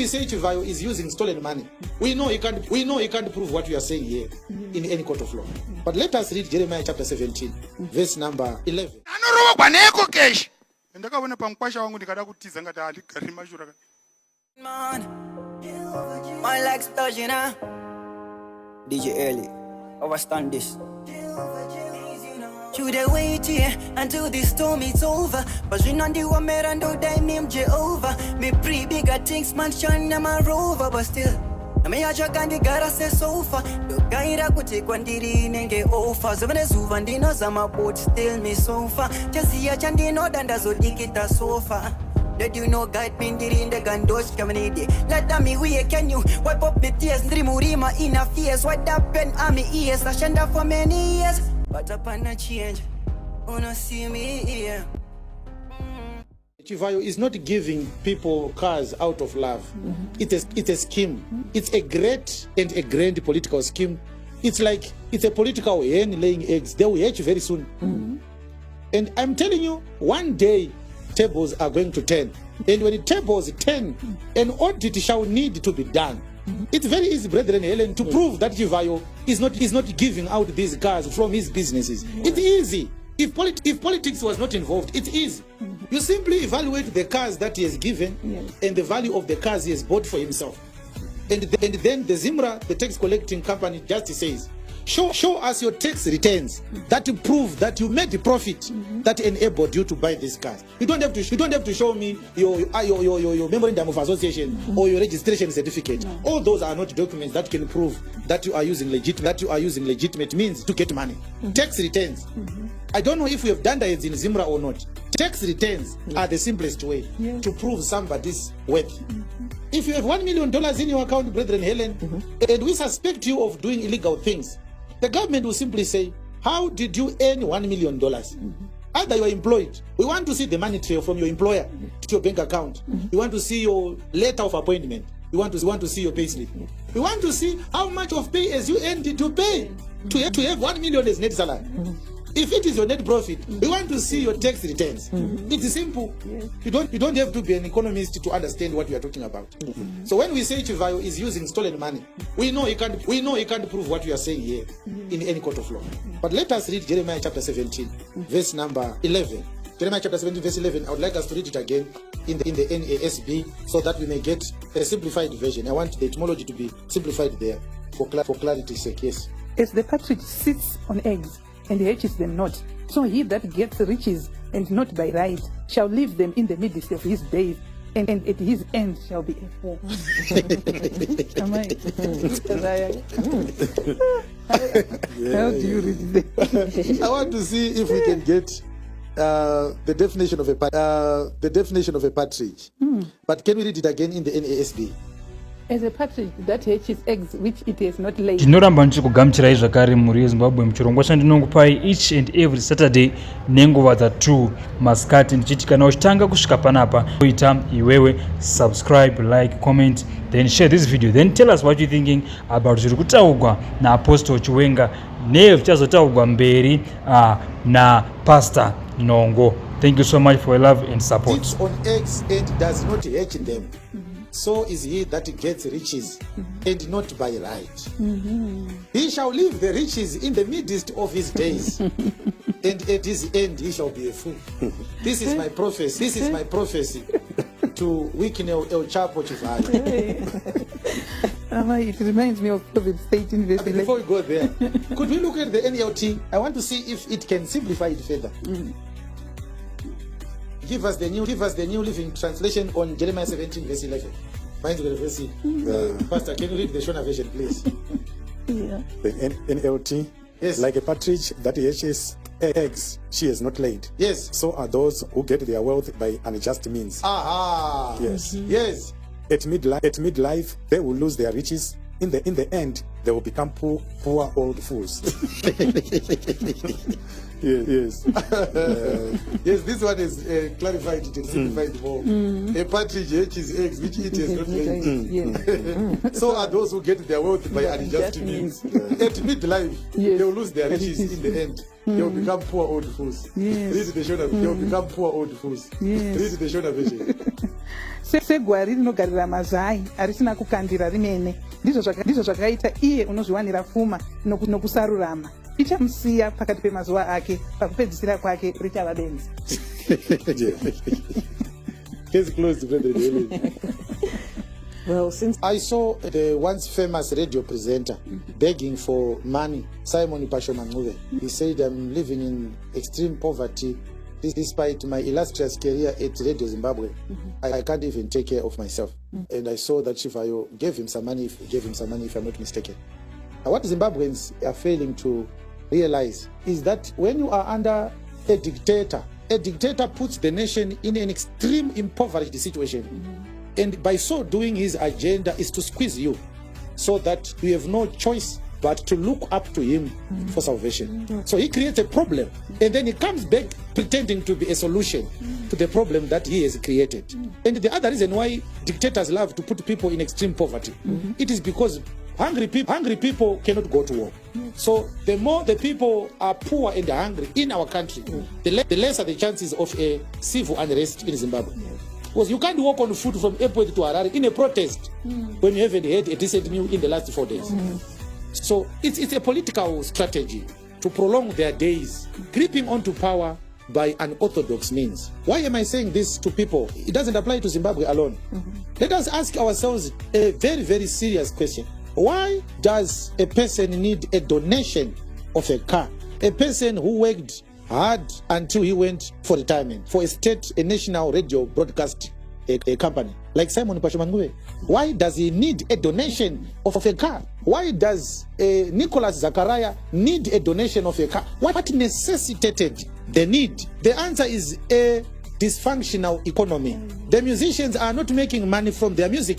we say Chivhayo is using stolen money, we know he can't prove what we are saying here in any court of law. But let us read Jeremiah chapter 17, verse number 11. Man, my legs touching now. DJ Early, overstand this. Should I wait here until this storm is over? But we not do a merando die name Jehovah. Me pre bigger things man shine na my rover. But still, na me aja kandi gara se sofa. Do gaira kuti kwandiri nenge ofa. Zovene zuvandino zama boat still me sofa. Just ya chandino danda zo dikita sofa. Let you know God pindiri in the gandosh community. Let me we can you wipe up my tears. Ndrimurima in a fears. What happened on me ears? I shanda for many years. But upon a change, wanna see me here. Chivhayo is not giving people cars out of love. It's a scheme. It's a great and a grand political scheme. It's like it's a political hen laying eggs. They will hatch very soon. And I'm telling you, one day tables are going to turn. And when the tables turn, an audit shall need to be done. It's very easy, brethren Helen, to prove that Chivhayo is not giving out these cars from his businesses. It's easy. If politics was not involved, it's easy. You simply evaluate the cars that he has given and the value of the cars he has bought for himself. And then the Zimra, the tax collecting company, just says, show us your tax returns that prove that you made the profit that enabled you to buy these cars. You don't have to show me your memorandum of association or your registration certificate. All those are not documents that can prove that you are using legitimate means to get money. Tax returns. I don't know if we have done that in Zimra or not. Tax returns are the simplest way to prove somebody's worth. If you have $1 million in your account, brethren Helen, and we suspect you of doing illegal things, the government will simply say, how did you earn $1 million? Either you are employed. We want to see the money trail from your employer to your bank account. We want to see your letter of appointment. We want to see your pay slip. We want to see how much of pay as you earned to pay to have $1 million as net salary. If it is your net profit, we want to see your tax returns. It's simple. You don't have to be an economist to understand what we are talking about. So when we say Chivhayo is using stolen money, we know he can't prove what we are saying here in any court of law. But let us read Jeremiah chapter 17, verse number 11. Jeremiah chapter 17, verse 11. I would like us to read it again in the NASB so that we may get a simplified version. I want the etymology to be simplified there for clarity's sake. Yes. As the partridge sits on eggs and hatches them not, so he that gets riches and not by right shall leave them in the midst of his days, and at his end shall be a fool. Am I? How do you read this? I want to see if we can get the definition of a partridge. But can we read it again in the NASB? As a partridge that hatches eggs which it has not laid. Tinoramba nchikugamuchirai zvakare muri weZimbabwe muchirongwa chandinongopai each and every Saturday nenguva dza2 masikati ndichiti kana uchitanga kusvika panapa uita iwewe subscribe, like, comment, then share this video, then tell us what you're thinking about zviri kutaurwa naApostle Chiwenga nezvichazotaurwa mberi na Pastor Nongo. Thank you so much for your love and support. Sits on eggs and does not hatch them. So is he that gets riches and not by right. He shall leave the riches in the midst of his days, and at his end he shall be a fool. This is my prophecy. This is my prophecy to Wicknel El Chapo Chivhayo. It reminds me of Proverbs 18 verse 11. Before we go there, could we look at the NLT? I want to see if it can simplify it further. Give us the New Living Translation on Jeremiah 17 verse 11. Pastor, can you read the Shona version, please? The NLT. Yes. Like a partridge that hatches eggs she has not laid. Yes. So are those who get their wealth by unjust means. Aha. Yes. Yes. At midlife, they will lose their riches. In the end, they will become poor old fools. Yes. Yes, this one is clarified it and simplified more. A partridge hatches eggs which it has not laid. So are those who get their wealth by unjust means. At midlife, they will lose their riches. In the end, they will become poor old fools. Read the Shona. They will become poor old fools. Read the Shona version. segwari rinogarira mazai harisina kukandira rimene ndizvo zvakaita iye unozviwanira pfuma nokusarurama. Ichamusiya pakati pemazuva ake, pakupedzisira kwake richava benzi. Case closed, Brethren Helen. Well, since I saw the once famous radio presenter begging for money, Simon Pashomanguve. He said, I'm living in extreme poverty. Despite my illustrious career at Radio Zimbabwe, I can't even take care of myself. And I saw that Chivhayo gave him some money, if I'm not mistaken. Now, what Zimbabweans are failing to realize is that when you are under a dictator puts the nation in an extreme impoverished situation. And by so doing, his agenda is to squeeze you so that you have no choice but to look up to him for salvation. So he creates a problem, and then he comes back pretending to be a solution to the problem that he has created. And the other reason why dictators love to put people in extreme poverty, it is because hungry people cannot go to war. So the more the people are poor and hungry in our country, the lesser the chances of a civil unrest in Zimbabwe. Because you can't walk on foot from airport to Harare in a protest when you haven't had a decent meal in the last 4 days. So it's a political strategy to prolong their days, creeping onto power by unorthodox means. Why am I saying this to people? It doesn't apply to Zimbabwe alone. Let us ask ourselves a very, very serious question. Why does a person need a donation of a car? A person who worked hard until he went for retirement for a national radio broadcast a company like Simon Pashomanguve. Why does he need a donation of a car? Why does Nicholas Zachariah need a donation of a car? What necessitated the need? The answer is a dysfunctional economy. The musicians are not making money from their music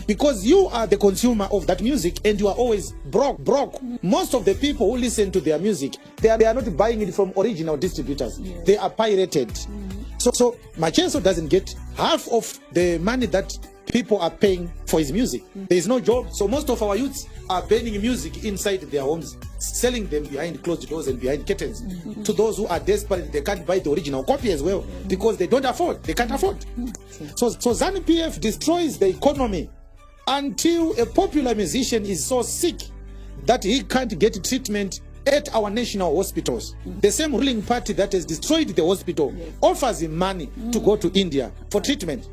because you are the consumer of that music and you are always broke. Most of the people who listen to their music, they are not buying it from original distributors. They are pirated. So Machenso doesn't get half of the money that people are paying for his music. There is no job, so most of our youths are burning music inside their homes, selling them behind closed doors and behind curtains. To those who are desperate, they can't buy the original copy as well because they can't afford. So ZANU-PF destroys the economy until a popular musician is so sick that he can't get treatment at our national hospitals. The same ruling party that has destroyed the hospital offers him money to go to India for treatment.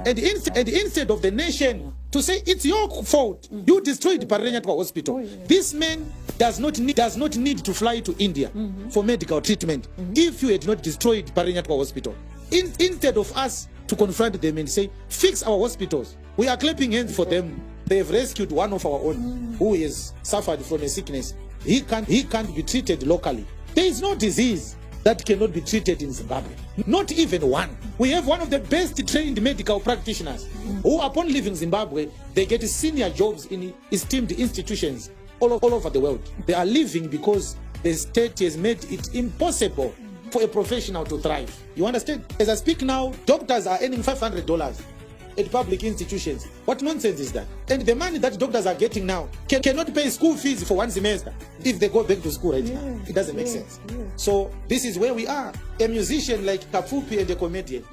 And instead of the nation to say it's your fault, you destroyed Paranyatwa Hospital. This man does not need to fly to India for medical treatment if you had not destroyed Paranyatwa Hospital. Instead of us to confront them and say, fix our hospitals, we are clapping hands for them. They have rescued one of our own who has suffered from a sickness. He can't be treated locally. There is no disease that cannot be treated in Zimbabwe. Not even one. We have one of the best trained medical practitioners who, upon leaving Zimbabwe, they get senior jobs in esteemed institutions all over the world. They are leaving because the state has made it impossible for a professional to thrive. You understand? As I speak now, doctors are earning $500 at public institutions. What nonsense is that? And the money that doctors are getting now cannot pay school fees for one semester if they go back to school right now. It doesn't make sense. So this is where we are. A musician like Kafupi and a comedian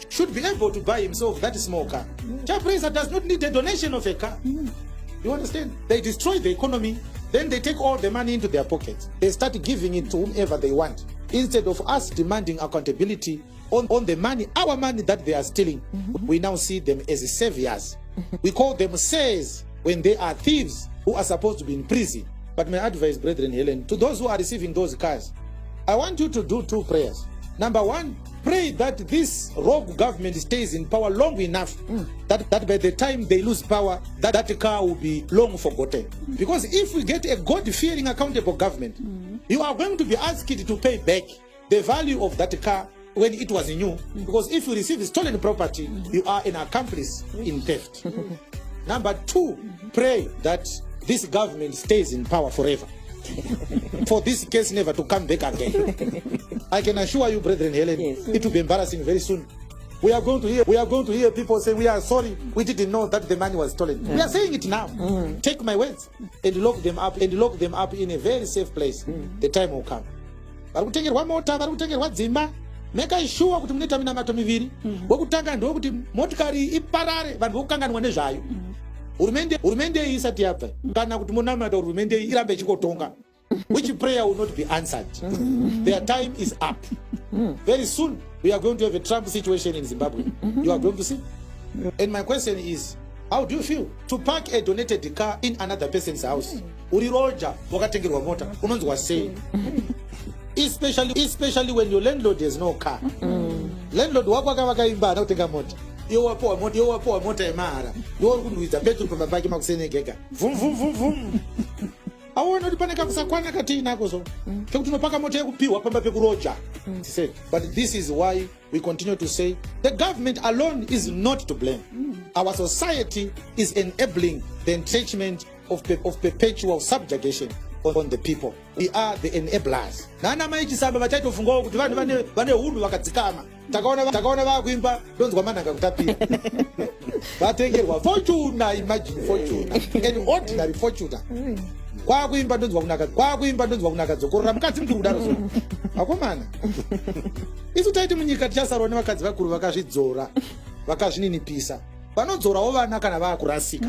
should be able to buy himself that small car. Chapresa does not need a donation of a car. You understand? They destroy the economy, then they take all the money into their pockets. They start giving it to whomever they want. Instead of us demanding accountability on the money, our money that they are stealing, we now see them as saviors. We call them says when they are thieves who are supposed to be in prison. But my advice, Brethren Helen, to those who are receiving those cars, I want you to do 2 prayers. Number 1, pray that this rogue government stays in power long enough that by the time they lose power, that car will be long forgotten. Because if we get a God-fearing, accountable government, you are going to be asked to pay back the value of that car when it was new. Because if you receive stolen property, you are an accomplice in theft. Number 2, pray that this government stays in power forever. For this case never to come back again. I can assure you, Brethren Helen, it will be embarrassing very soon. We are going to hear people say, we are sorry, we didn't know that the money was stolen. We are saying it now. Take my words and lock them up in a very safe place. The time will come. But we take it one more time, but we take it what Zimba. make sure kuti munoita minamato miviri. Wekutanga ndokuti motikari iparare vanhu vokukanganwa nezvayo. Hurumende isati yabva kana kuti munamata hurumende irambe ichikotonga. Which prayer will not be answered. Their time is up. Very soon we are going to have a Trump situation in Zimbabwe. You are going to see. And my question is, how do you feel to park a donated car in another person's house? Uri roja wakatengerwa mota unonzwa sei? Especially when your landlord has no car. Landlord wako akavakaimba anotenga mota. Iwo wapowa mota yemahara. Iwo kunduidza petrol pambapake makusenegeka. Vum. Aona kuti pane kakusakwana kati inako so. Kekuti unopaka mota yekupihwa pamba pekuroja. But this is why we continue to say the government alone is not to blame. Our society is enabling the entrenchment of perpetual subjugation on the people. We are the enablers. Nana maichisamba vachaito fungo kuti vanhu vane hunhu vakadzikama. Takaona vakuimba donzwa mananga kutapira. Vatengerwa fortuna, imagine fortuna. An ordinary fortuna. Kwakuimba donzwa kunaka dzokorora mukadzi mukuru kudaro so. Akomana. Isu taiti munyika tichasarwa nevakadzi vakuru vakazvidzora, vakazvininipisa. Vanodzorawo vana kana vakurasika.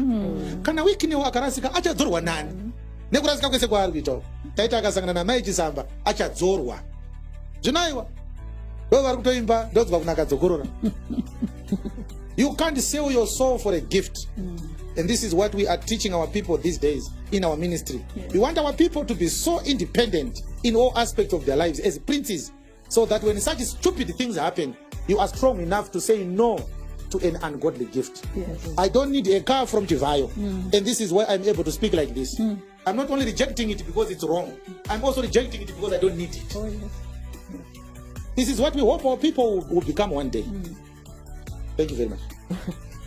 Kana Wicknel akarasika achadzorwa nani? Nekurasika kwese kwaari kuitawo. Taita akasangana namai Chisamba achadzorwa. Zvinaiwa. Ndo vari kutoimba ndonzwa kunaka dzokorora. You can't sell your soul for a gift. And this is what we are teaching our people these days in our ministry. We want our people to be so independent in all aspects of their lives as princes, so that when such stupid things happen, you are strong enough to say no to an ungodly gift. I don't need a car from Chivhayo. And this is why I'm able to speak like this. I'm not only rejecting it because it's wrong, I'm also rejecting it because I don't need it. This is what we hope our people will become one day. Thank you very much.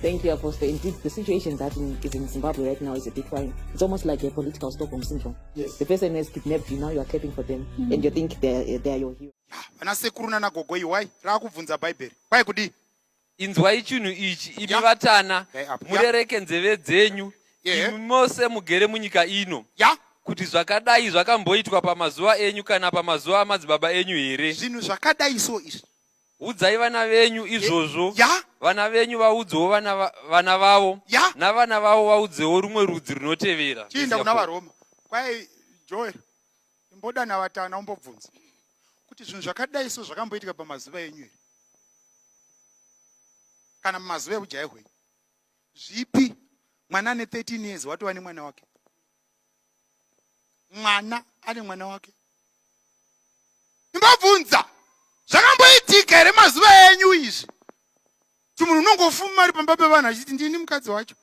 Thank you, Apostle. Indeed, the situation that is in Zimbabwe right now is a bit worrying. It's almost like a political Stockholm syndrome. Yes. The person has kidnapped you, now you are caring for them, and you think they are your hero. Vanasekuru nagogo iwai rakubvunza bhaibheri kwai kudi inzwai chinhu ichi imi vatana murereke nzeve dzenyu imi mose mugere munyika ino kuti zvakadai zvakamboitwa pamazuva enyu kana pamazuva amadzibaba enyu here. Zvinhu zvakadai so izvi udzai vana venyu izvozvo. Vana venyu vaudzewo vana vavo navana vavo vaudzewo rumwe rudzi runotevera. Chiinda kuna vaRoma kwai Joel imboda navatana umbobvunza kuti zvinhu zvakadai so zvakamboitika pamazuva enyu here kana mumazuva eujaya hwenyu zvipi? Mwana ane 13 years watova nemwana wake. Mwana ane mwana wake. Imbobvunza zvakamboitika here mazuva enyu izvi? Kuti munhu unongofuma ari pamba pevanhu achiti ndini mukadzi wacho.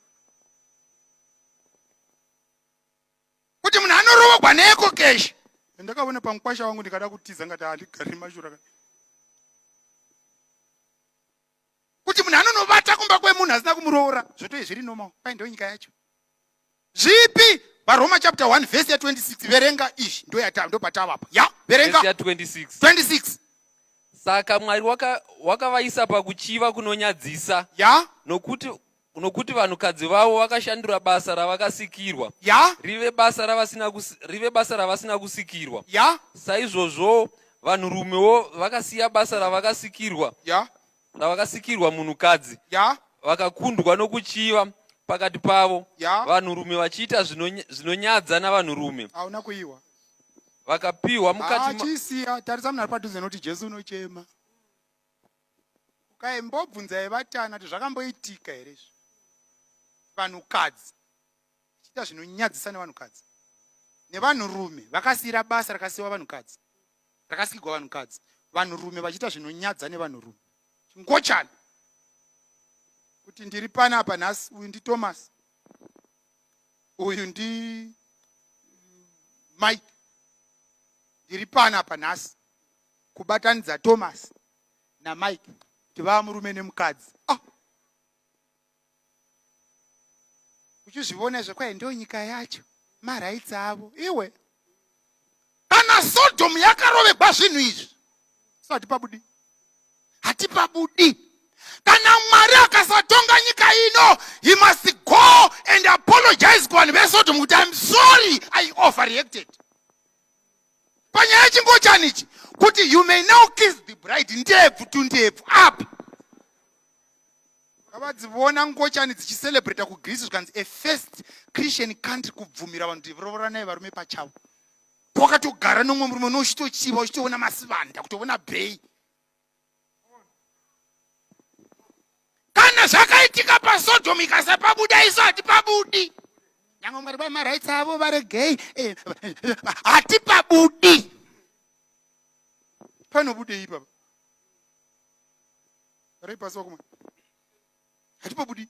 Kuti munhu anorovogwa neeko keshi. Ndakaona pamukwasha wangu ndikada kutiza ngati handigari mashura. Kuti munhu anonovata kumba kwemunhu asina kumuroora zvotoi zviri normal. Kwai ndo nyika yacho. Zvipi? VaRoma chapter 1 verse 26 verenga izvi ndo patavapa. Verenga verse 26. Saka Mwari wakavaisa pakuchiva kunonyadzisa. Nokuti vanhukadzi vavo vakashandura basa ravakasikirwa. Rive basa ravasina kusikirwa. Saizvozvo vanhurumewo vakasiya basa ravakasikirwa. Ravakasikirwa munhukadzi. Vakakundwa nokuchiva pakati pavo. Vanhurume vachiita zvinonyadza navanhurume. Hauna kuiwa. Vakapiwa mukati achisiya tarisa munhu ari padhuze noti Jesu unochema. Ukaimbobvunzai vatana kuti zvakamboitika here izvi? Vanhukadzi chiita zvinonyadzisa nevanhukadzi nevanhurume vakasiyira basa rakasiyiwa vanhukadzi rakasikirwa vanhukadzi. Vanhurume vachiita zvinonyadza nevanhurume. Chingochani kuti ndiri panapa nhasi, uyu ndi Thomas, uyu ndi Mike, ndiri panapa nhasi kubatanidza Thomas naMike kuti vava murume nemukadzi. Uchizvivona izvo kwai ndo nyika yacho, marights avo. Iwe kana Sodom yakarovegwa zvinhu izvi, so hatipabudi. Kana Mwari akasatonga nyika ino, he must go and apologize kuvanhu veSodom kuti I'm sorry, I overreacted. Panyaya chingochanichi kuti you may now kiss the bride ndebvu tu ndebvu apa kavadziona ngochani dzichicelebrata kugreece zvikanzi a first Christian country kubvumira vanhu kuti vorovora naye varume pachavo. Wakatogara nomwe murume unochitochiva uchitoona masivanda kutoona bhei. Kana zvakaitika paSodom ikasapabuda isu hatipabudi. Nyangwe mwari bai marights avo vari gay hatipabudi. Panobudei baba. Vari pasi wakumwe. Hatipabudi.